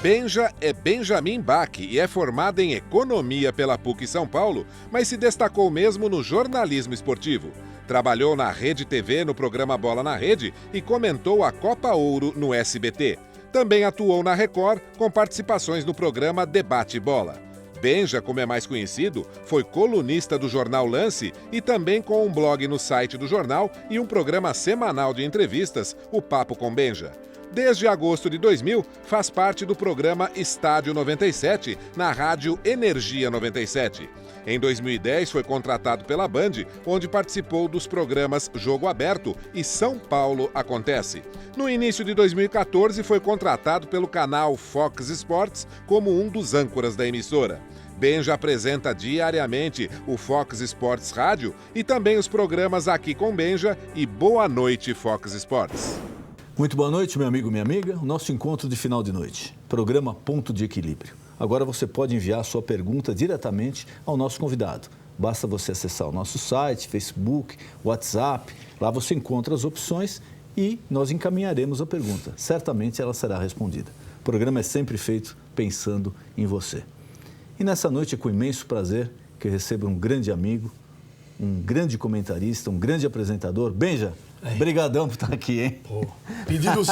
Benja é Benjamin Bach e é formada em Economia pela PUC São Paulo, mas se destacou mesmo no jornalismo esportivo. Trabalhou na Rede TV no programa Bola na Rede e comentou a Copa Ouro no SBT. Também atuou na Record com participações no programa Debate Bola. Benja, como é mais conhecido, foi colunista do jornal Lance e também com um blog no site do jornal e um programa semanal de entrevistas, o Papo com Benja. Desde agosto de 2000, faz parte do programa Estádio 97, na rádio Energia 97. Em 2010, foi contratado pela Band, onde participou dos programas Jogo Aberto e São Paulo Acontece. No início de 2014, foi contratado pelo canal Fox Sports como um dos âncoras da emissora. Benja apresenta diariamente o Fox Sports Rádio e também os programas Aqui com Benja e Boa Noite Fox Sports. Muito boa noite, meu amigo, minha amiga. O nosso encontro de final de noite, programa Ponto de Equilíbrio. Agora você pode enviar a sua pergunta diretamente ao nosso convidado. Basta você acessar o nosso site, Facebook, WhatsApp. Lá você encontra as opções e nós encaminharemos a pergunta. Certamente ela será respondida. O programa é sempre feito pensando em você. E nessa noite é com imenso prazer que eu recebo um grande amigo, um grande comentarista, um grande apresentador. Benja, brigadão por estar aqui, hein? Pô, pedido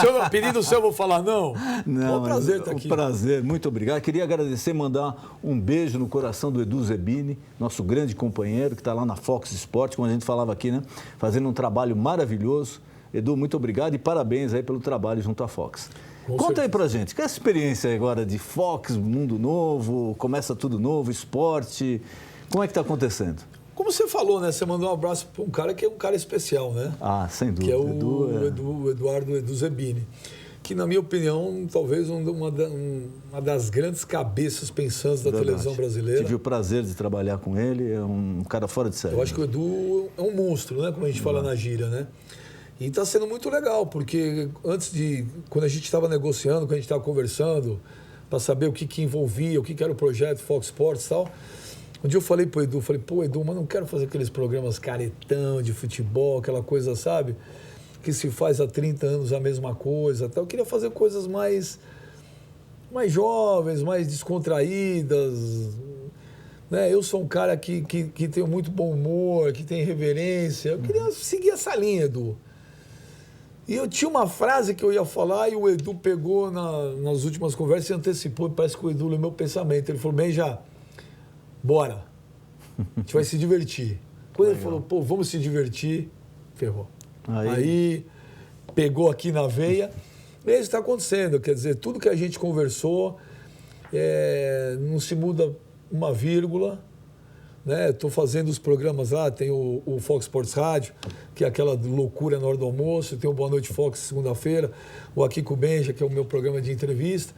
seu, eu vou falar não? Não, é um prazer estar aqui. Um prazer, muito obrigado. Queria agradecer, mandar um beijo no coração do Edu Zebini, nosso grande companheiro, que está lá na Fox Sports, como a gente falava aqui, né? Fazendo um trabalho maravilhoso. Edu, muito obrigado e parabéns aí pelo trabalho junto à Fox. Conta aí pra gente, que é essa experiência agora de Fox, mundo novo, começa tudo novo, esporte, como é que está acontecendo? Como você falou, né? Você mandou um abraço para um cara que é um cara especial, né? Ah, sem dúvida. Que é o Eduardo Edu Zebini. Que, na minha opinião, talvez uma das grandes cabeças pensantes da televisão brasileira. Tive o prazer de trabalhar com ele, é um cara fora de série. Eu acho que o Edu é um monstro, né? Como a gente fala na gíria, né? E está sendo muito legal, porque quando a gente estava negociando, quando a gente estava conversando, para saber o que envolvia, o que era o projeto Fox Sports e tal, um dia eu falei pro Edu, pô, Edu, mas não quero fazer aqueles programas caretão de futebol, aquela coisa, sabe? Que se faz há 30 anos a mesma coisa. Tal. Eu queria fazer coisas mais jovens, mais descontraídas. Né? Eu sou um cara que tem muito bom humor, que tem reverência. Eu queria seguir essa linha, Edu. E eu tinha uma frase que eu ia falar e o Edu pegou nas últimas conversas e antecipou. Parece que o Edu leu meu pensamento. Ele falou, Benja, bora, a gente vai se divertir. Quando ele falou, pô, vamos se divertir, ferrou. Aí pegou aqui na veia. E é isso que está acontecendo. Quer dizer, tudo que a gente conversou, não se muda uma vírgula. Né? Estou fazendo os programas lá, tem o Fox Sports Rádio, que é aquela loucura na hora do almoço, tem o Boa Noite Fox segunda-feira, o Aqui com o Benja, que é o meu programa de entrevista.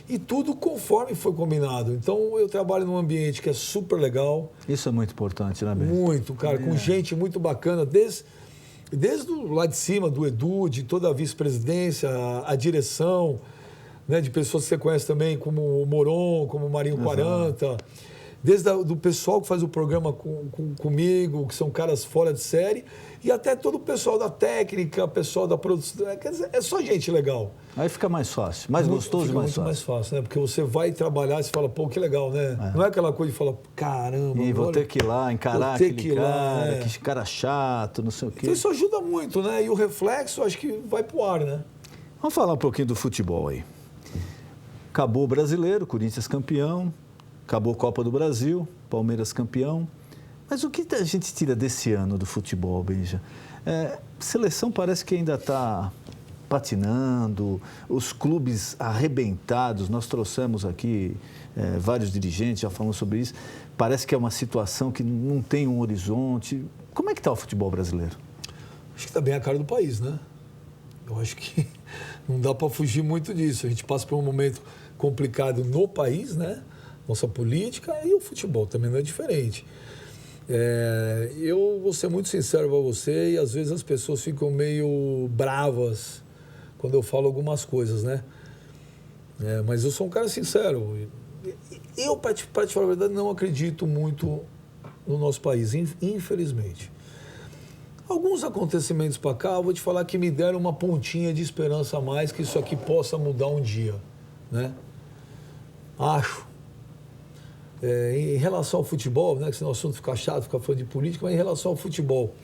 E tudo conforme foi combinado. Então, eu trabalho num ambiente que é super legal. Isso é muito importante, né, Benja? Muito, cara, com gente muito bacana, desde lá de cima, do Edu, de toda a vice-presidência, a direção, né, de pessoas que você conhece também, como o Moron, como o Marinho 40, desde do pessoal que faz o programa comigo, que são caras fora de série, e até todo o pessoal da técnica, pessoal da produção, quer dizer, é só gente legal. Aí fica mais fácil, mais gostoso e mais fácil. Fica muito mais fácil, né? Porque você vai trabalhar e você fala, pô, que legal, né? Não é aquela coisa de falar, caramba... E vou ter que ir lá, encarar aquele cara, que cara chato, não sei o quê. Então isso ajuda muito, né? E o reflexo, acho que vai pro ar, né? Vamos falar um pouquinho do futebol aí. Acabou o Brasileiro, Corinthians campeão, acabou a Copa do Brasil, Palmeiras campeão. Mas o que a gente tira desse ano do futebol, Benja? Seleção parece que ainda está patinando, os clubes arrebentados. Nós trouxemos aqui vários dirigentes, já falamos sobre isso. Parece que é uma situação que não tem um horizonte. Como é que está o futebol brasileiro? Acho que está bem a cara do país, né? Eu acho que não dá para fugir muito disso. A gente passa por um momento complicado no país, né? Nossa política e o futebol também não é diferente. Eu vou ser muito sincero para você e às vezes as pessoas ficam meio bravas quando eu falo algumas coisas, né? Mas eu sou um cara sincero. Eu, para te falar a verdade, não acredito muito no nosso país, infelizmente. Alguns acontecimentos para cá, eu vou te falar que me deram uma pontinha de esperança a mais que isso aqui possa mudar um dia, né? acho, em relação ao futebol, né, que senão o assunto fica chato, fica falando de política, mas em relação ao futebol,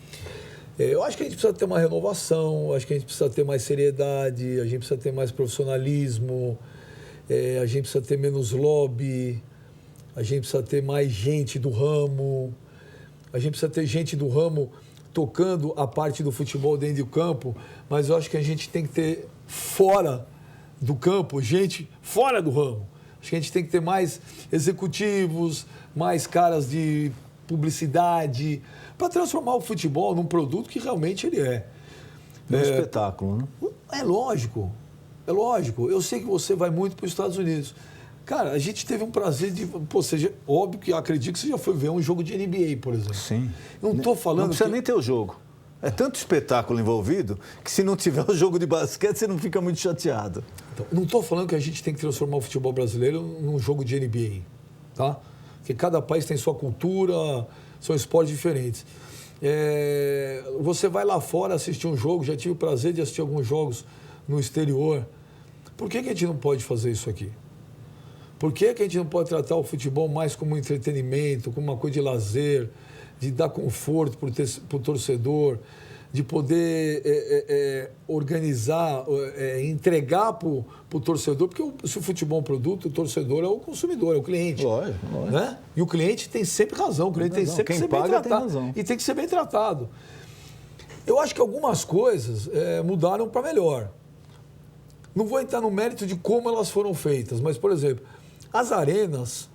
eu acho que a gente precisa ter uma renovação, acho que a gente precisa ter mais seriedade, a gente precisa ter mais profissionalismo, a gente precisa ter menos lobby, a gente precisa ter mais gente do ramo, a gente precisa ter gente do ramo tocando a parte do futebol dentro do campo, mas eu acho que a gente tem que ter fora do campo gente fora do ramo. Acho que a gente tem que ter mais executivos, mais caras de publicidade, para transformar o futebol num produto que realmente ele é. Um espetáculo, né? É lógico, é lógico. Eu sei que você vai muito para os Estados Unidos. Cara, a gente teve um prazer de... Pô, seja, óbvio que eu acredito que você já foi ver um jogo de NBA, por exemplo. Sim. Eu não estou falando Não precisa nem ter o jogo. É tanto espetáculo envolvido que se não tiver o jogo de basquete, você não fica muito chateado. Então, não estou falando que a gente tem que transformar o futebol brasileiro num jogo de NBA, tá? Porque cada país tem sua cultura, são esportes diferentes. Você vai lá fora assistir um jogo, já tive o prazer de assistir alguns jogos no exterior. Por que a gente não pode fazer isso aqui? Por que a gente não pode tratar o futebol mais como um entretenimento, como uma coisa de lazer, de dar conforto para o torcedor, de poder organizar, entregar para o torcedor, porque se o futebol é um produto, o torcedor é o consumidor, é o cliente. Lógico. Né? E o cliente tem sempre razão, o cliente tem sempre que ser bem tratado. E tem que ser bem tratado. Eu acho que algumas coisas mudaram para melhor. Não vou entrar no mérito de como elas foram feitas, mas, por exemplo, as arenas,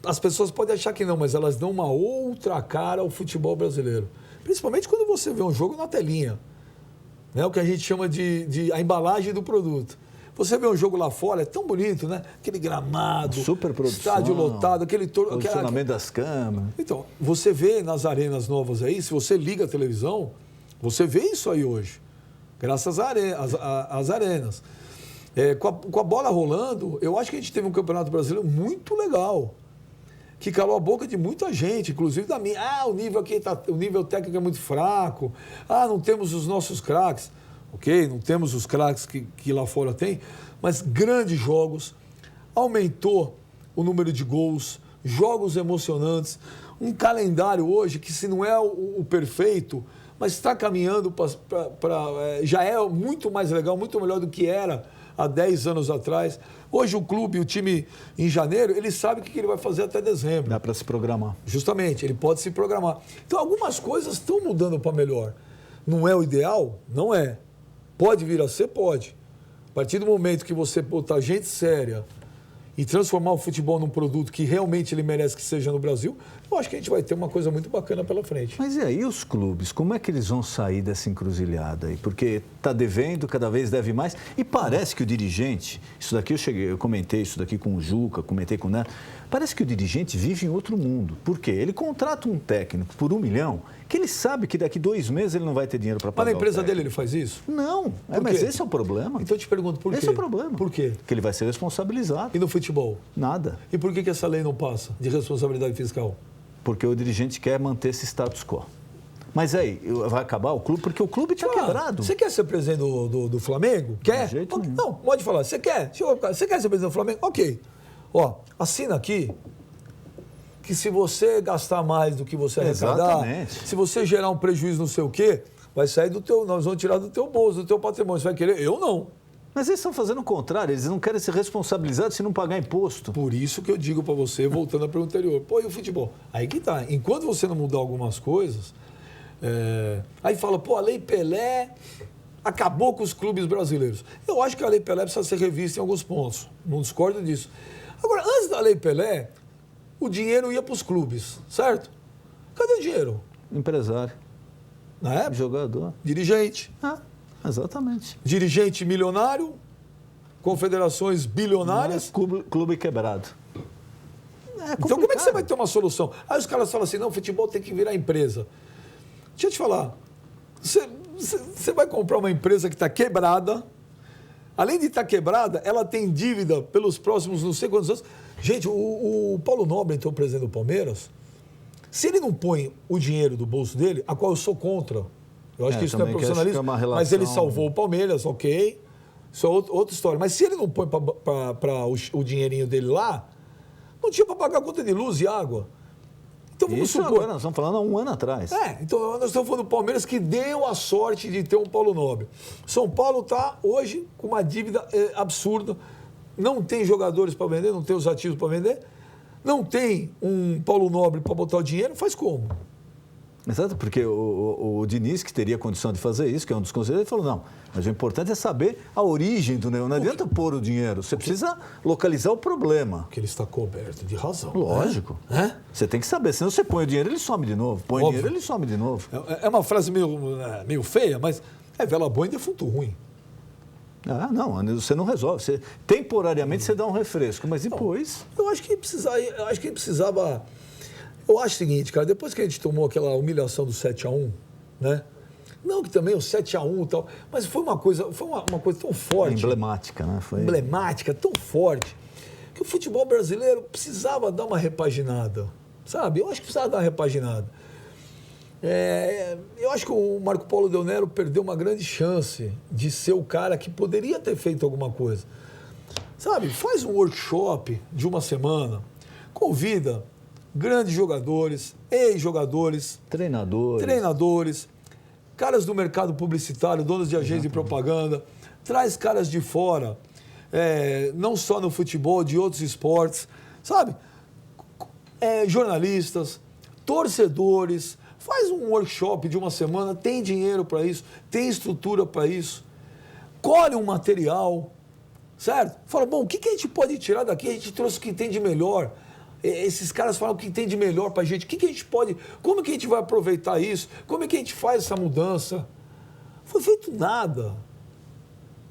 as pessoas podem achar que não, mas elas dão uma outra cara ao futebol brasileiro. Principalmente quando você vê um jogo na telinha, né? O que a gente chama de a embalagem do produto. Você vê um jogo lá fora, é tão bonito, né? Aquele gramado, super produção, estádio lotado, posicionamento das câmeras. Então, você vê nas arenas novas aí, se você liga a televisão, você vê isso aí hoje, graças às arenas. Com a bola rolando, eu acho que a gente teve um campeonato brasileiro muito legal, que calou a boca de muita gente, inclusive da minha. O nível aqui o nível técnico é muito fraco. Não temos os nossos craques. Ok, não temos os craques que lá fora tem, mas grandes jogos, aumentou o número de gols, jogos emocionantes, um calendário hoje que, se não é o perfeito, mas está caminhando já é muito mais legal, muito melhor do que era há 10 anos atrás. Hoje o clube, o time em janeiro, ele sabe o que ele vai fazer até dezembro. Dá para se programar. Justamente, ele pode se programar. Então algumas coisas estão mudando para melhor. Não é o ideal? Não é. Pode vir a ser? Pode. A partir do momento que você botar gente séria e transformar o futebol num produto que realmente ele merece que seja no Brasil, eu acho que a gente vai ter uma coisa muito bacana pela frente. Mas e aí os clubes, como é que eles vão sair dessa encruzilhada aí? Porque está devendo, cada vez deve mais, e parece que o dirigente, isso daqui eu comentei isso daqui com o Juca, comentei com o Neto, parece que o dirigente vive em outro mundo. Por quê? Ele contrata um técnico por 1 milhão, que ele sabe que daqui 2 meses ele não vai ter dinheiro para pagar. Mas na empresa dele ele faz isso? Não, mas esse é o problema. Então eu te pergunto, por quê? Esse é o problema. Por quê? Porque ele vai ser responsabilizado. E no futebol? Nada. E por que essa lei não passa de responsabilidade fiscal? Porque o dirigente quer manter esse status quo. Mas aí, vai acabar o clube? Porque o clube está quebrado. Você quer ser presidente do Flamengo? Quer? De jeito nenhum. Não, pode falar. Você quer? Você quer ser presidente do Flamengo? Ok. Assina aqui que se você gastar mais do que você arrecadar, se você gerar um prejuízo não sei o quê, vai sair nós vamos tirar do teu bolso, do teu patrimônio. Você vai querer? Eu não. Mas eles estão fazendo o contrário, eles não querem ser responsabilizados se não pagar imposto. Por isso que eu digo para você, voltando à pergunta anterior, e o futebol? Aí que tá, enquanto você não mudar algumas coisas, aí fala, a Lei Pelé acabou com os clubes brasileiros. Eu acho que a Lei Pelé precisa ser revista em alguns pontos, não discordo disso. Agora, antes da Lei Pelé, o dinheiro ia para os clubes, certo? Cadê o dinheiro? Empresário. Na época? Jogador. Dirigente. Exatamente. Dirigente milionário, confederações bilionárias. Clube quebrado. Então como é que você vai ter uma solução? Aí os caras falam assim, não, o futebol tem que virar empresa. Deixa eu te falar, você vai comprar uma empresa que está quebrada, além de estar quebrada, ela tem dívida pelos próximos não sei quantos anos. Gente, o Paulo Nobre, então, presidente do Palmeiras, se ele não põe o dinheiro do bolso dele, a qual eu sou contra, eu acho que isso não é profissionalismo, mas ele salvou o Palmeiras, ok, Isso é outra história. Mas se ele não põe para o dinheirinho dele lá, não tinha para pagar a conta de luz e água. Então vamos Isso supor. agora, nós estamos falando há um ano atrás. Então nós estamos falando do Palmeiras que deu a sorte de ter um Paulo Nobre. São Paulo está hoje com uma dívida absurda. Não tem jogadores para vender, não tem os ativos para vender. Não tem um Paulo Nobre para botar o dinheiro, faz como? Exato, porque o Diniz, que teria condição de fazer isso, que é um dos conselheiros, ele falou, não, mas o importante é saber a origem do negócio. Não adianta pôr o dinheiro, você precisa localizar o problema. Porque ele está coberto de razão. Lógico. Você tem que saber, senão você põe o dinheiro, ele some de novo. Põe o dinheiro, ele some de novo. É uma frase meio feia, mas é vela boa e defunto ruim. Ah, não, você não resolve. Temporariamente você dá um refresco, mas depois... Eu acho que precisava... Eu acho o seguinte, cara, depois que a gente tomou aquela humilhação do 7-1, né? Não que também o 7-1 e tal, mas foi uma coisa tão forte. Emblemática, né? Emblemática, tão forte, que o futebol brasileiro precisava dar uma repaginada, sabe? Eu acho que precisava dar uma repaginada. Eu acho que o Marco Paulo Del Nero perdeu uma grande chance de ser o cara que poderia ter feito alguma coisa. Sabe, faz um workshop de uma semana, convida grandes jogadores, ex-jogadores, treinadores, caras do mercado publicitário, donos de agências de propaganda, traz caras de fora, não só no futebol, de outros esportes, sabe? Jornalistas, torcedores, faz um workshop de uma semana, tem dinheiro para isso, tem estrutura para isso, colhe um material, certo? Fala, bom, o que a gente pode tirar daqui? A gente trouxe o que tem de melhor. Esses caras falam o que tem de melhor para a gente. O que a gente pode... Como que a gente vai aproveitar isso? Como é que a gente faz essa mudança? Não foi feito nada.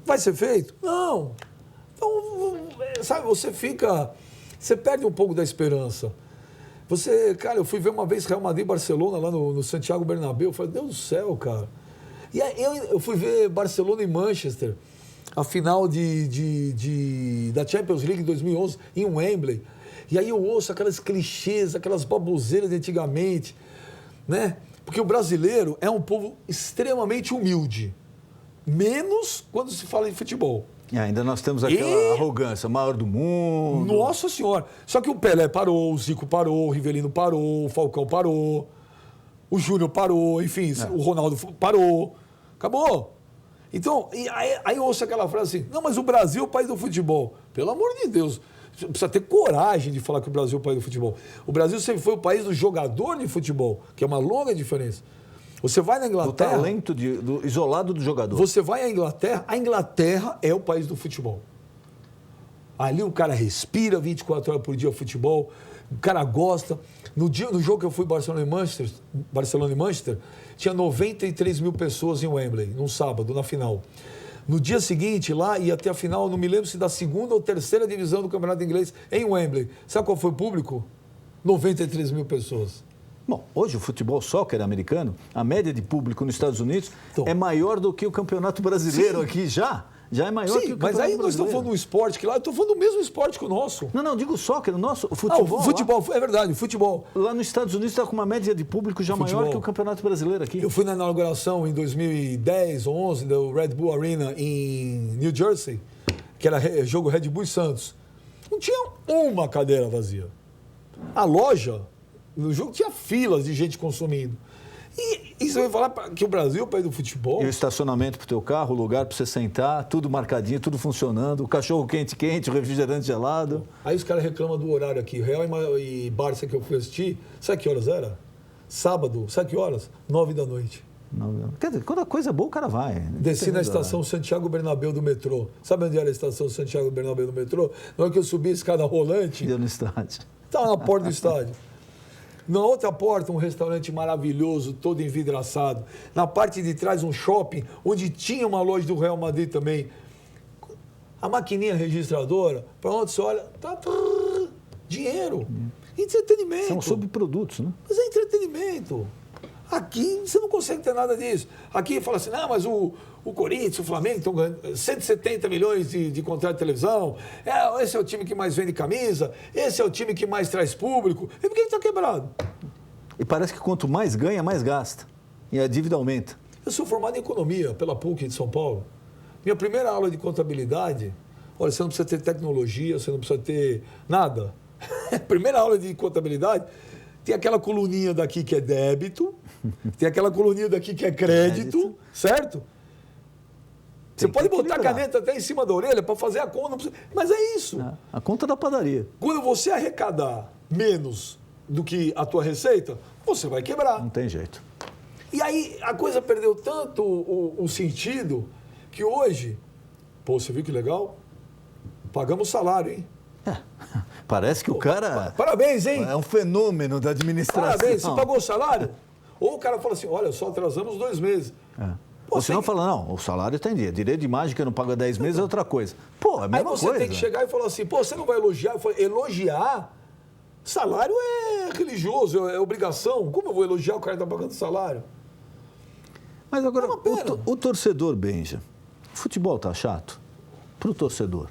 Vai ser feito? Não. Então, sabe, você perde um pouco da esperança. Cara, eu fui ver uma vez Real Madrid e Barcelona lá no Santiago Bernabéu. Eu falei, Deus do céu, cara. E aí eu fui ver Barcelona e Manchester, a final da Champions League em 2011, em Wembley. E aí eu ouço aquelas clichês, aquelas baboseiras de antigamente, né? Porque o brasileiro é um povo extremamente humilde, menos quando se fala em futebol. Ainda nós temos aquela arrogância, maior do mundo. Nossa Senhora! Só que o Pelé parou, o Zico parou, o Rivelino parou, o Falcão parou, o Júnior parou, enfim, o Ronaldo parou. Acabou. Então, aí eu ouço aquela frase assim, não, mas o Brasil é o país do futebol. Pelo amor de Deus, precisa ter coragem de falar que o Brasil é o país do futebol. O Brasil sempre foi o país do jogador de futebol, que é uma longa diferença. Você vai na Inglaterra... Do talento isolado do jogador. Você vai à Inglaterra, a Inglaterra é o país do futebol. Ali o cara respira 24 horas por dia futebol, o cara gosta. No jogo que eu fui Barcelona e Manchester, tinha 93 mil pessoas em Wembley, num sábado, na final. No dia seguinte, lá, ia até a final, não me lembro se da segunda ou terceira divisão do Campeonato Inglês, em Wembley. Sabe qual foi o público? 93 mil pessoas. Bom, hoje o futebol soccer americano, a média de público nos Estados Unidos é maior do que o Campeonato Brasileiro aqui já. Já é maior que o Campeonato Brasileiro. Mas aí nós estamos falando de um esporte que lá, eu estou falando do mesmo esporte que o nosso. Não, digo soccer, o nosso, o futebol. O futebol, é verdade, o futebol. Lá nos Estados Unidos está com uma média de público já maior que o Campeonato Brasileiro aqui. Eu fui na inauguração em 2010 ou 11 do Red Bull Arena em New Jersey, que era jogo Red Bull e Santos. Não tinha uma cadeira vazia. A loja, no jogo, tinha filas de gente consumindo. E você vai falar que o Brasil é o país do futebol? E o estacionamento para o teu carro, o lugar para você sentar, tudo marcadinho, tudo funcionando, o cachorro quente, o refrigerante gelado. Aí os caras reclamam do horário aqui. Real e Barça que eu fui assistir, sabe que horas era? Sábado, sabe que horas? 9 da noite. Quer dizer, quando a coisa é boa, o cara vai. Desci na estação Santiago Bernabéu do metrô. Sabe onde era a estação Santiago Bernabéu do metrô? Na hora que eu subi a escada rolante... Deu no estádio. Estava na porta do estádio. Na outra porta, um restaurante maravilhoso, todo envidraçado. Na parte de trás, um shopping, onde tinha uma loja do Real Madrid também. A maquininha registradora, para onde você olha, tá dinheiro. Entretenimento. São subprodutos, né? Mas é entretenimento. Aqui você não consegue ter nada disso. Aqui fala assim, não, mas o Corinthians, o Flamengo estão ganhando 170 milhões de contrato de televisão. Esse é o time que mais vende camisa. Esse é o time que mais traz público. E por que está quebrado? E parece que quanto mais ganha, mais gasta. E a dívida aumenta. Eu sou formado em economia pela PUC de São Paulo. Minha primeira aula de contabilidade, olha, você não precisa ter tecnologia, você não precisa ter nada. Primeira aula de contabilidade, tem aquela coluninha daqui que é débito, tem aquela coluninha daqui que é crédito, certo? Você pode botar a caneta até em cima da orelha para fazer a conta, mas é isso. A conta da padaria. Quando você arrecadar menos do que a tua receita, você vai quebrar. Não tem jeito. E aí a coisa perdeu tanto o sentido que hoje, pô, você viu que legal? Pagamos salário, hein? Parece que o cara... Parabéns, hein? É um fenômeno da administração. Parabéns, você pagou o salário? Ou o cara fala assim, olha, só atrasamos 2 meses. Pô, ou senão fala, não, o salário tem dia. Direito de mágica não paga 10 meses é outra coisa. Pô, é a mesma coisa. Aí você tem que chegar e falar assim, pô, você não vai elogiar? Eu falo, elogiar? Salário é religioso, é obrigação. Como eu vou elogiar o cara que está pagando salário? Mas agora, o torcedor, Benja, o futebol tá chato? Pro torcedor?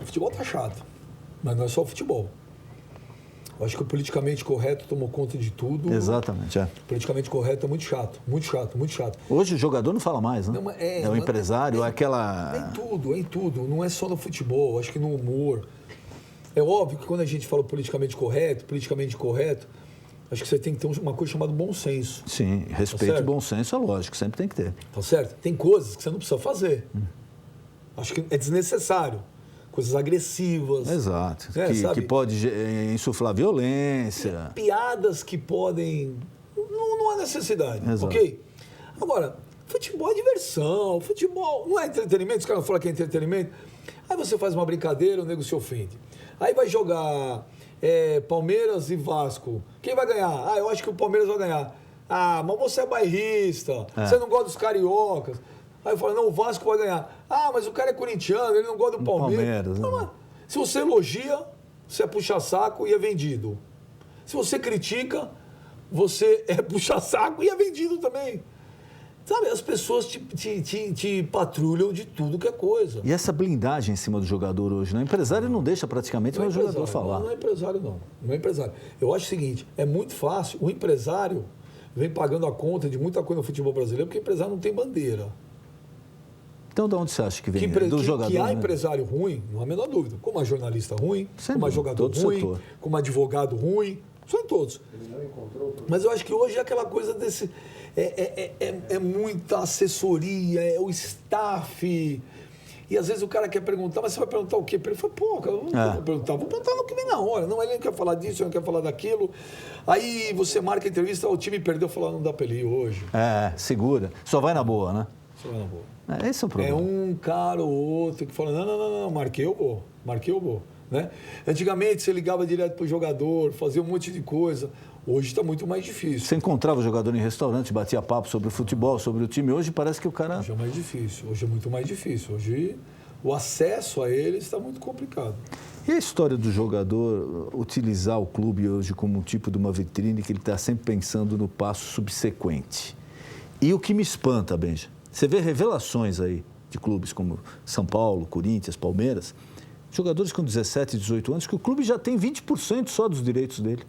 O futebol tá chato, mas não é só o futebol. Eu acho que o politicamente correto tomou conta de tudo. Exatamente, é. O politicamente correto é muito chato, muito chato, muito chato. Hoje o jogador não fala mais, né? Não, é o empresário, aquela... É em tudo. Não é só no futebol, acho que no humor. É óbvio que quando a gente fala politicamente correto, acho que você tem que ter uma coisa chamada bom senso. Sim, respeito e bom senso é lógico, sempre tem que ter. Tá certo? Tem coisas que você não precisa fazer. Acho que é desnecessário. Coisas agressivas. Exato. Que pode insuflar violência. Piadas que podem... Não há necessidade, exato. Ok? Agora, futebol é diversão, futebol não é entretenimento, os caras falam que é entretenimento. Aí você faz uma brincadeira, o nego se ofende. Aí vai jogar Palmeiras e Vasco. Quem vai ganhar? Eu acho que o Palmeiras vai ganhar. Mas você é bairrista, você não gosta dos cariocas. Aí eu falo, não, o Vasco vai ganhar. Mas o cara é corintiano, ele não gosta do Palmeiras. Não, se você elogia, você é puxa-saco e é vendido. Se você critica, você é puxa-saco e é vendido também. Sabe, as pessoas te patrulham de tudo que é coisa. E essa blindagem em cima do jogador hoje, né? O empresário não deixa praticamente o jogador falar. Não é empresário, não. Não é empresário. Eu acho o seguinte, é muito fácil. O empresário vem pagando a conta de muita coisa no futebol brasileiro porque o empresário não tem bandeira. Então, de onde você acha que vem? Do jogador? Que há empresário ruim, não há a menor dúvida. Como há jornalista ruim, como há jogador ruim, como há advogado ruim, são todos. Mas eu acho que hoje é aquela coisa desse... É muita assessoria, é o staff. E às vezes o cara quer perguntar, mas você vai perguntar o quê? Ele fala, pô, cara, eu não vou perguntar. Vou perguntar no que vem na hora. Não, ele não quer falar disso, ele não quer falar daquilo. Aí você marca a entrevista, o time perdeu, fala, não dá pra ele ir hoje. Segura. Só vai na boa, né? Só vai na boa. Esse é o problema. É um cara ou outro que fala, não, marquei, eu vou. Né? Antigamente você ligava direto pro jogador, fazia um monte de coisa. Hoje está muito mais difícil. Você encontrava o jogador em restaurante, batia papo sobre o futebol, sobre o time. Hoje parece que o cara... Hoje é mais difícil. Hoje é muito mais difícil. Hoje o acesso a ele está muito complicado. E a história do jogador utilizar o clube hoje como um tipo de uma vitrine que ele está sempre pensando no passo subsequente? E o que me espanta, Benja, você vê revelações aí de clubes como São Paulo, Corinthians, Palmeiras, jogadores com 17, 18 anos, que o clube já tem 20% só dos direitos dele.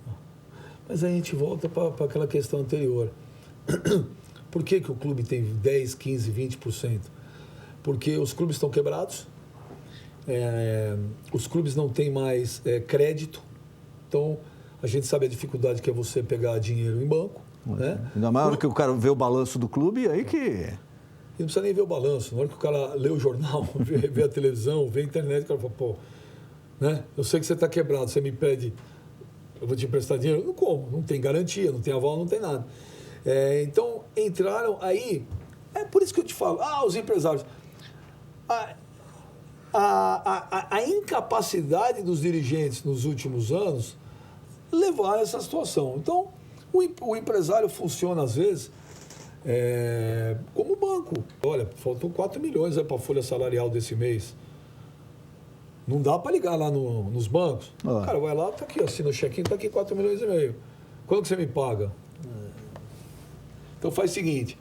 Mas a gente volta para aquela questão anterior. Por que o clube tem 10, 15, 20%? Porque os clubes estão quebrados, os clubes não têm mais crédito, então a gente sabe a dificuldade que é você pegar dinheiro em banco. Né? Ainda mais na hora que o cara vê o balanço do clube, aí que... Ele não precisa nem ver o balanço. Na hora que o cara lê o jornal, vê a televisão, vê a internet, o cara fala, pô, né? Eu sei que você está quebrado, você me pede, eu vou te emprestar dinheiro? Não como, não tem garantia, não tem aval, não tem nada. Então, entraram aí, é por isso que eu te falo, os empresários, a incapacidade dos dirigentes nos últimos anos levaram a essa situação. Então, o empresário funciona, às vezes, como banco. Olha, faltam 4 milhões para a folha salarial desse mês. Não dá para ligar lá nos bancos. O cara vai lá, tá aqui, assina o check-in, tá aqui 4 milhões e meio. Quando que você me paga? Então faz o seguinte,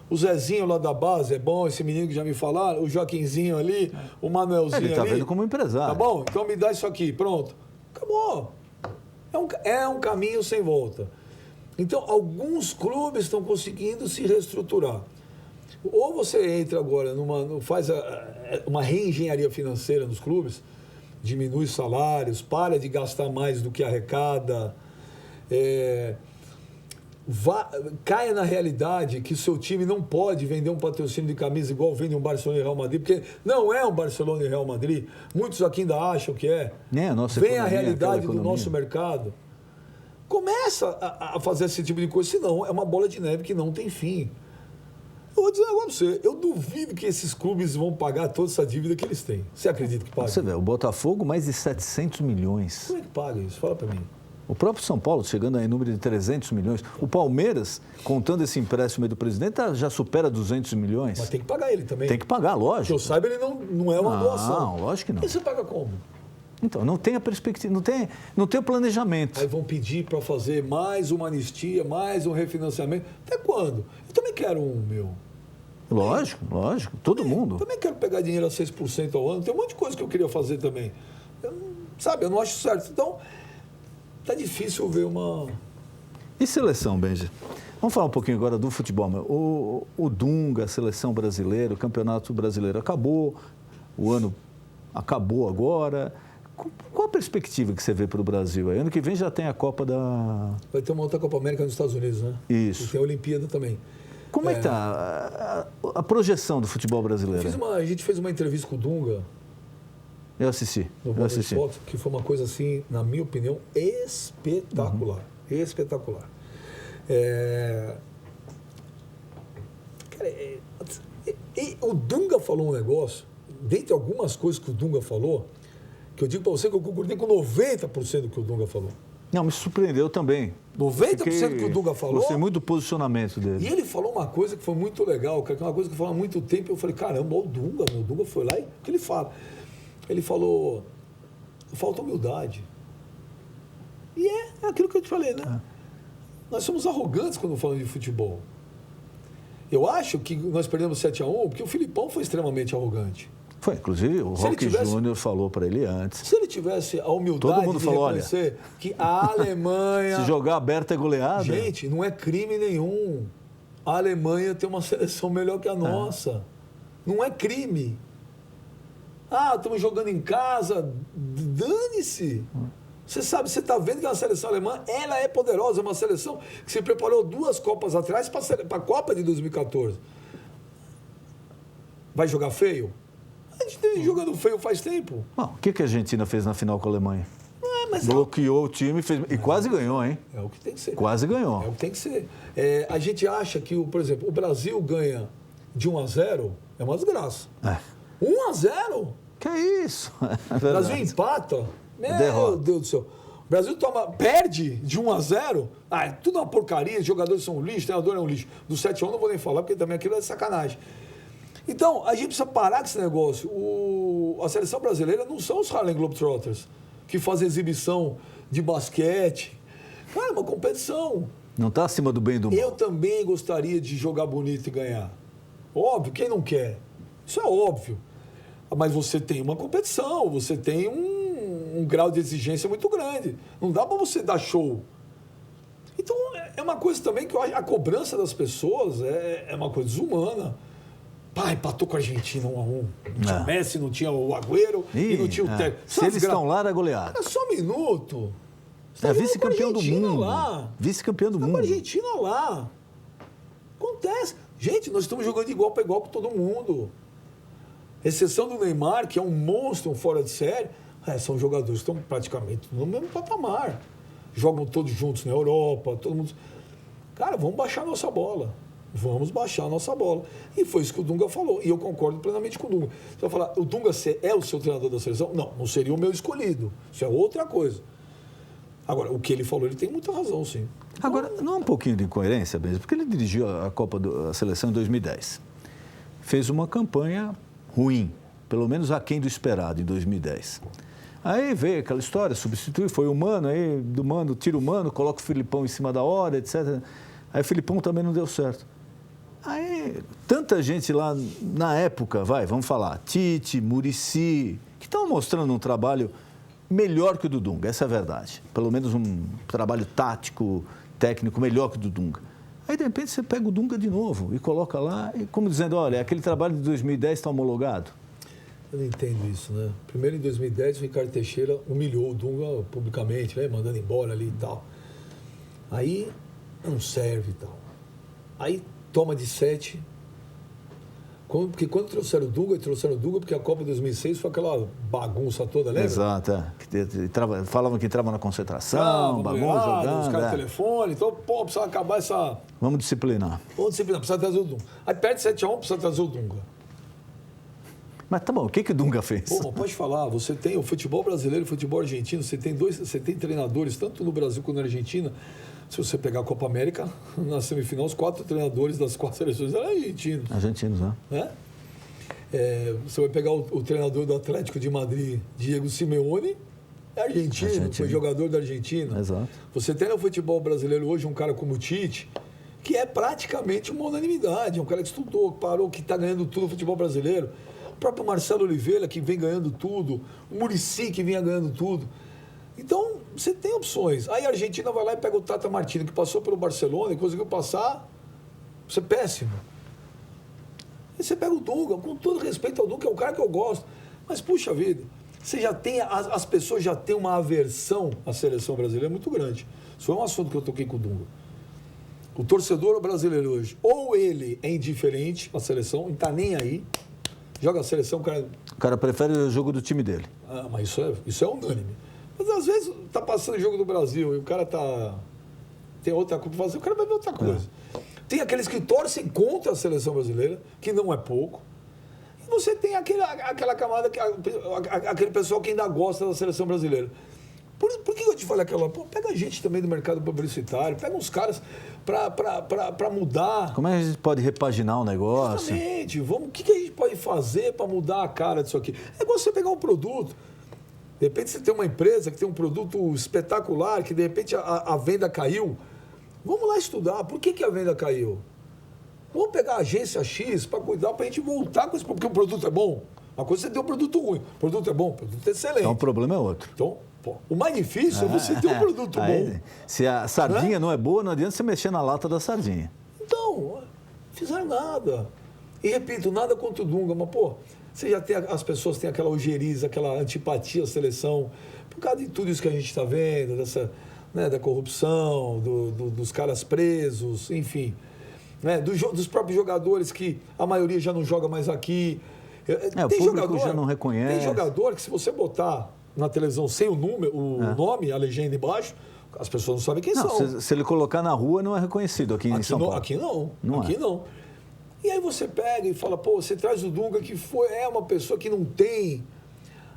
o Zezinho lá da base é bom, esse menino que já me falaram, o Joaquinzinho ali, o Manuelzinho ali. Ele tá vendo como empresário. Tá bom? Então me dá isso aqui, pronto. Acabou. É um caminho sem volta. Então, alguns clubes estão conseguindo se reestruturar. Ou você entra agora faz uma reengenharia financeira nos clubes, diminui os salários, para de gastar mais do que arrecada, caia na realidade que o seu time não pode vender um patrocínio de camisa igual vende um Barcelona e Real Madrid, porque não é um Barcelona e Real Madrid, muitos aqui ainda acham que é. A nossa Vem economia, a realidade do economia. nosso mercado. Começa a fazer esse tipo de coisa, senão é uma bola de neve que não tem fim. Eu vou dizer um negócio pra você, eu duvido que esses clubes vão pagar toda essa dívida que eles têm. Você acredita que paga? Você vê, o Botafogo, mais de 700 milhões. Como é que paga isso? Fala pra mim. O próprio São Paulo, chegando em número de 300 milhões. O Palmeiras, contando esse empréstimo aí do presidente, já supera 200 milhões. Mas tem que pagar ele também. Tem que pagar, Que lógico. eu saiba, ele não é uma doação. Não, lógico que não. E você paga como? Então, não tem a perspectiva, não tem o planejamento. Aí vão pedir para fazer mais uma anistia, mais um refinanciamento. Até quando? Eu também quero um, meu. Lógico, todo mundo. Também quero pegar dinheiro a 6% ao ano. Tem um monte de coisa que eu queria fazer também. Eu não acho certo. Então, tá difícil ver uma... E seleção, Benji? Vamos falar um pouquinho agora do futebol. O Dunga, a seleção brasileira, o Campeonato Brasileiro acabou, o ano acabou agora. Qual a perspectiva que você vê para o Brasil? Ano que vem já tem a Copa da... Vai ter uma outra Copa América nos Estados Unidos, né? Isso. E tem a Olimpíada também. Como é que está a projeção do futebol brasileiro? A gente fez uma entrevista com o Dunga. Eu assisti. No Bola de Fotos, que foi uma coisa assim, na minha opinião, espetacular. Espetacular. Cara, o Dunga falou um negócio, dentre algumas coisas que o Dunga falou, que eu digo para você que eu concordei com 90% do que o Dunga falou. Não, me surpreendeu também. 90% que o Dunga falou. Gostei muito do posicionamento dele. E ele falou uma coisa que foi muito legal, que é uma coisa que eu falo há muito tempo. Eu falei, caramba, o Dunga foi lá e o que ele fala? Ele falou, falta humildade. E é aquilo que eu te falei, né? Nós somos arrogantes quando falamos de futebol. Eu acho que nós perdemos 7-1 porque o Filipão foi extremamente arrogante. Foi, inclusive, o Roque Júnior falou para ele antes. Se ele tivesse a humildade todo mundo falou, reconhecer que a Alemanha... Se jogar aberto é goleada. Gente, não é crime nenhum. A Alemanha tem uma seleção melhor que a nossa. Não é crime. Estamos jogando em casa, dane-se. Você sabe, você está vendo que a seleção alemã, ela é poderosa, é uma seleção que se preparou 2 Copas atrás para a Copa de 2014. Vai jogar feio? A gente tem jogando feio faz tempo. Bom, o que a Argentina fez na final com a Alemanha? Mas bloqueou o time e quase ganhou, hein? É o que tem que ser. Quase ganhou. É o que tem que ser. A gente acha que, por exemplo, o Brasil ganha de 1-0, é uma desgraça. 1-0? Que é isso? O Brasil empata. Meu Deus do céu. O Brasil perde de 1-0. É tudo uma porcaria, os jogadores são um lixo, o treinador é um lixo. Do 7-1 não vou nem falar, porque também aquilo é sacanagem. Então, a gente precisa parar com esse negócio. A seleção brasileira não são os Harlem Globetrotters, que fazem exibição de basquete. Cara, é uma competição. Não está acima do bem e do mal. Eu também gostaria de jogar bonito e ganhar. Óbvio, quem não quer? Isso é óbvio. Mas você tem uma competição, você tem um grau de exigência muito grande. Não dá para você dar show. Então, é uma coisa também que eu acho, a cobrança das pessoas é uma coisa desumana. Empatou com a Argentina 1-1. Não tinha Messi, não tinha o Agüero e não tinha o técnico. Se eles estão lá, era goleada. É só um minuto. É vice-campeão do mundo. Vice-campeão do mundo. A Argentina lá. Acontece. Gente, nós estamos jogando de igual para igual com todo mundo. Exceção do Neymar, que é um monstro, um fora de série. São jogadores que estão praticamente no mesmo patamar. Jogam todos juntos na Europa, todo mundo... Cara, vamos baixar a nossa bola. Vamos baixar a nossa bola. E foi isso que o Dunga falou. E eu concordo plenamente com o Dunga. Você vai falar, o Dunga é o seu treinador da seleção? Não, não seria o meu escolhido. Isso é outra coisa. Agora, o que ele falou, ele tem muita razão, sim. Agora, não é um pouquinho de incoerência mesmo? Porque ele dirigiu a Copa da Seleção em 2010. Fez uma campanha ruim, pelo menos aquém do esperado, em 2010. Aí veio aquela história, substitui, foi o Mano, aí do Mano, tira o Mano, coloca o Filipão em cima da hora, etc. Aí o Filipão também não deu certo. Aí, tanta gente lá na época, vamos falar, Tite, Muricy, que estavam mostrando um trabalho melhor que o do Dunga, essa é a verdade. Pelo menos um trabalho tático, técnico melhor que o do Dunga. Aí, de repente, você pega o Dunga de novo e coloca lá, e como dizendo, olha, aquele trabalho de 2010 está homologado. Eu não entendo isso, né? Primeiro, em 2010, o Ricardo Teixeira humilhou o Dunga publicamente, né? Mandando embora ali e tal. Aí, não serve e tal. Aí, toma de 7. Porque quando trouxeram o Dunga porque a Copa de 2006 foi aquela bagunça toda, lembra? Exato, é. Falavam que entrava na concentração, bagunça, jogando. Os caras no telefone, então, pô, precisa acabar essa... Vamos disciplinar. Precisa trazer o Dunga. Aí perde 7-1, precisa trazer o Dunga. Mas tá bom, o que o Dunga fez? Pô, pode falar, você tem o futebol brasileiro e o futebol argentino, você tem treinadores, tanto no Brasil quanto na Argentina. Se você pegar a Copa América, na semifinal, os 4 treinadores das 4 seleções eram argentinos. Argentinos, né? Você vai pegar o treinador do Atlético de Madrid, Diego Simeone, é argentino, foi jogador da Argentina. Exato. Você tem no futebol brasileiro hoje um cara como o Tite, que é praticamente uma unanimidade, é um cara que estudou, que parou, que está ganhando tudo no futebol brasileiro. O próprio Marcelo Oliveira, que vem ganhando tudo, o Muricy, que vinha ganhando tudo. Então, você tem opções. Aí a Argentina vai lá e pega o Tata Martino, que passou pelo Barcelona e conseguiu passar. Isso é péssimo. E você pega o Dunga, com todo respeito ao Dunga, que é o cara que eu gosto. Mas, puxa vida, você já tem, as pessoas já têm uma aversão à seleção brasileira muito grande. Isso foi um assunto que eu toquei com o Dunga. O torcedor brasileiro hoje, ou ele é indiferente à seleção, não está nem aí, joga a seleção, o cara prefere o jogo do time dele. Mas isso é unânime. Mas às vezes tá passando o jogo do Brasil e o cara tem outra coisa para fazer, o cara vai ver outra coisa. Tem aqueles que torcem contra a seleção brasileira, que não é pouco. E você tem aquela camada, aquele pessoal que ainda gosta da seleção brasileira. Por que eu te falei aquela? Pô, pega a gente também do mercado publicitário, pega uns caras para mudar. Como é que a gente pode repaginar o negócio? Exatamente. O que a gente pode fazer para mudar a cara disso aqui? É igual você pegar um produto. De repente você tem uma empresa que tem um produto espetacular, que de repente a venda caiu. Vamos lá estudar. Por que a venda caiu? Vamos pegar a agência X para cuidar, para a gente voltar com isso, porque o produto é bom. Uma coisa é você ter um produto ruim. O produto é bom, o produto é excelente. Então o problema é outro. Então, o mais difícil é você ter um produto bom. Se a sardinha não é boa, não adianta você mexer na lata da sardinha. Então, fizeram nada. E repito, nada contra o Dunga, mas, pô, você já tem, as pessoas têm aquela ojeriza, aquela antipatia à seleção, por causa de tudo isso que a gente está vendo, da corrupção, dos caras presos, enfim. Dos próprios jogadores que a maioria já não joga mais aqui. Tem jogador já não reconhece. Tem jogador que se você botar na televisão sem o nome, a legenda embaixo, as pessoas não sabem quem são. Se ele colocar na rua, não é reconhecido aqui em São Paulo. Aqui não. E aí você pega e fala, pô, você traz o Dunga, que é uma pessoa que não tem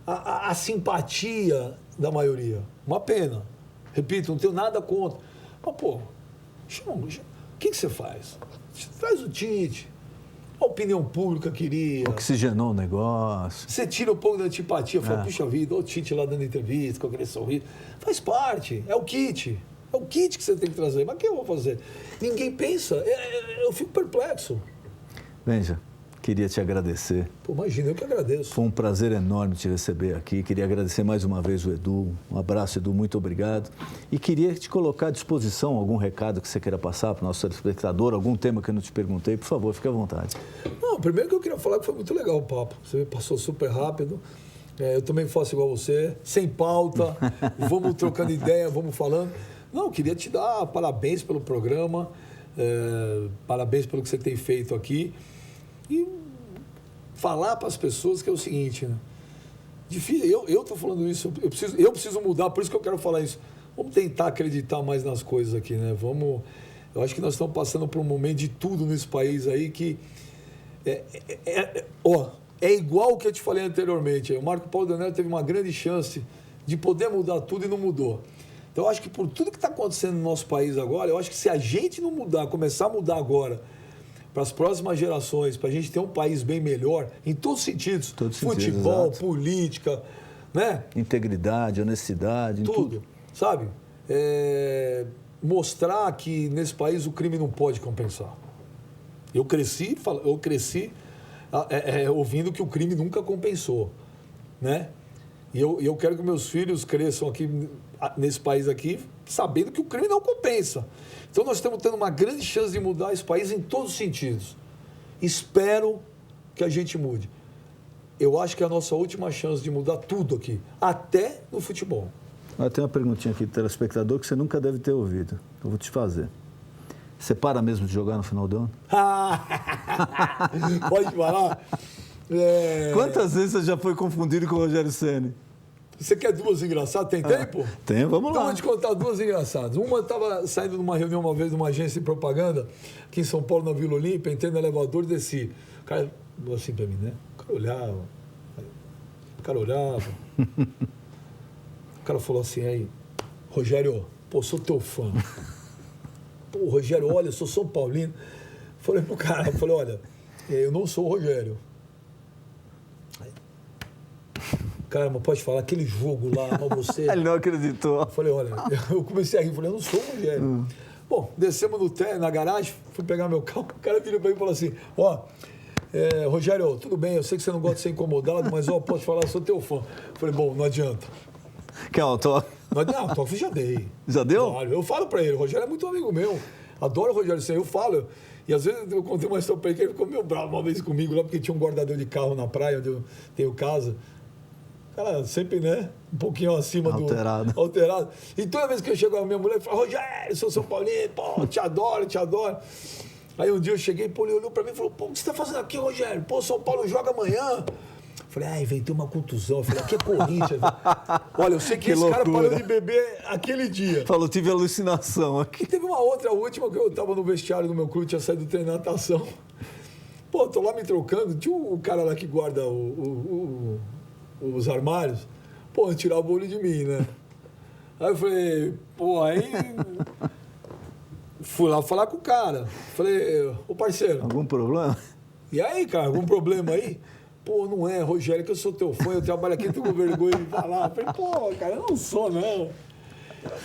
a simpatia da maioria. Uma pena. Repito, não tenho nada contra. Mas, pô, o que você faz? Você traz o Tite. A opinião pública queria. Oxigenou o negócio. Você tira um pouco da antipatia, fala, puxa vida, o Tite lá dando entrevista, com aquele sorriso. Faz parte, é o kit. É o kit que você tem que trazer. Mas o que eu vou fazer? Ninguém pensa. Eu fico perplexo. Benja, queria te agradecer. Pô, imagina, eu que agradeço. Foi um prazer enorme te receber aqui. Queria agradecer mais uma vez o Edu. Um abraço, Edu, muito obrigado. E queria te colocar à disposição algum recado que você queira passar para o nosso telespectador, algum tema que eu não te perguntei. Por favor, fique à vontade. Não, primeiro que eu queria falar que foi muito legal o papo. Você passou super rápido. Eu também faço igual você, sem pauta. Vamos trocando ideia, vamos falando. Não, eu queria te dar parabéns pelo programa. Parabéns pelo que você tem feito aqui. E falar para as pessoas que é o seguinte, né? Difícil, eu estou falando isso, eu preciso mudar, por isso que eu quero falar isso. Vamos tentar acreditar mais nas coisas aqui, né? Eu acho que nós estamos passando por um momento de tudo nesse país aí que é igual o que eu te falei anteriormente. O Marco Paulo Del Nero teve uma grande chance de poder mudar tudo e não mudou. Então, eu acho que por tudo que está acontecendo no nosso país agora, eu acho que se a gente não mudar, começar a mudar agora, para as próximas gerações, para a gente ter um país bem melhor, em todos os sentidos, futebol, exato. Política, né? Honestidade, honestidade, tudo, sabe? Mostrar que nesse país o crime não pode compensar. Eu cresci ouvindo que o crime nunca compensou, né? E eu quero que meus filhos cresçam aqui, nesse país aqui, sabendo que o crime não compensa. Então nós estamos tendo uma grande chance de mudar esse país em todos os sentidos. Espero que a gente mude. Eu acho que é a nossa última chance de mudar tudo aqui, até no futebol. Tem uma perguntinha aqui do telespectador que você nunca deve ter ouvido. Eu vou te fazer. Você para mesmo de jogar no final do ano? Pode falar? Quantas vezes você já foi confundido com o Rogério Ceni? Você quer duas engraçadas? Tem tempo? Tem, vamos Então, lá. vou te contar duas engraçadas. Uma, eu estava saindo numa reunião uma vez, numa agência de propaganda, aqui em São Paulo, na Vila Olímpia, entrei no elevador e desci. O cara falou assim para mim, né? O cara olhava. O cara falou assim, aí, Rogério, pô, sou teu fã. Pô, Rogério, olha, eu sou São Paulino. Falei pro cara, olha, eu não sou o Rogério. Cara, mas pode falar, aquele jogo lá, mas você... Ele não acreditou. Falei, olha, eu comecei a rir, falei, eu não sou o Rogério. Bom, descemos na garagem, fui pegar meu carro, o cara virou pra mim e falou assim, Rogério, tudo bem, eu sei que você não gosta de ser incomodado, mas posso falar, eu sou teu fã. Falei, bom, não adianta. Quer um autógrafo? Não, autógrafo já dei. Já deu? Claro, eu falo pra ele, o Rogério é muito amigo meu, adoro o Rogério, eu falo, e às vezes eu contei uma história pra ele, que ele ficou meio bravo uma vez comigo lá, porque tinha um guardador de carro na praia, onde eu tenho casa. Cara, sempre, né? Um pouquinho acima alterado. E toda vez que eu chego a minha mulher, fala, Rogério, sou São Paulino, pô, te adoro. Aí um dia eu cheguei, pô, ele olhou pra mim e falou, pô, o que você tá fazendo aqui, Rogério? Pô, São Paulo joga amanhã. Falei, inventei uma contusão. Eu falei, aqui é Corinthians. Olha, eu sei que esse cara parou de beber aquele dia. Falou, tive alucinação aqui. E teve uma outra, a última, que eu tava no vestiário do meu clube, tinha saído do treino de natação. Pô, tô lá me trocando, tinha o cara lá que guarda os armários, pô, tirava o olho de mim, né? Aí eu falei, pô, aí... Fui lá falar com o cara. Falei, ô parceiro... Algum problema? E aí, cara, algum problema aí? Pô, não é, Rogério, que eu sou teu fã, eu trabalho aqui, tô com vergonha de falar. Falei, pô, cara, eu não sou, não.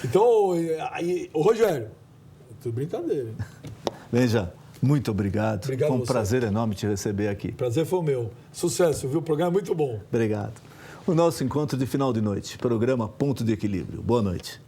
Então, aí, ô Rogério, tudo brincadeira. Benja, muito obrigado. Obrigado foi um você. prazer enorme te receber aqui. Prazer foi o meu. Sucesso, viu? O programa é muito bom. Obrigado. O nosso encontro de final de noite, programa Ponto de Equilíbrio. Boa noite.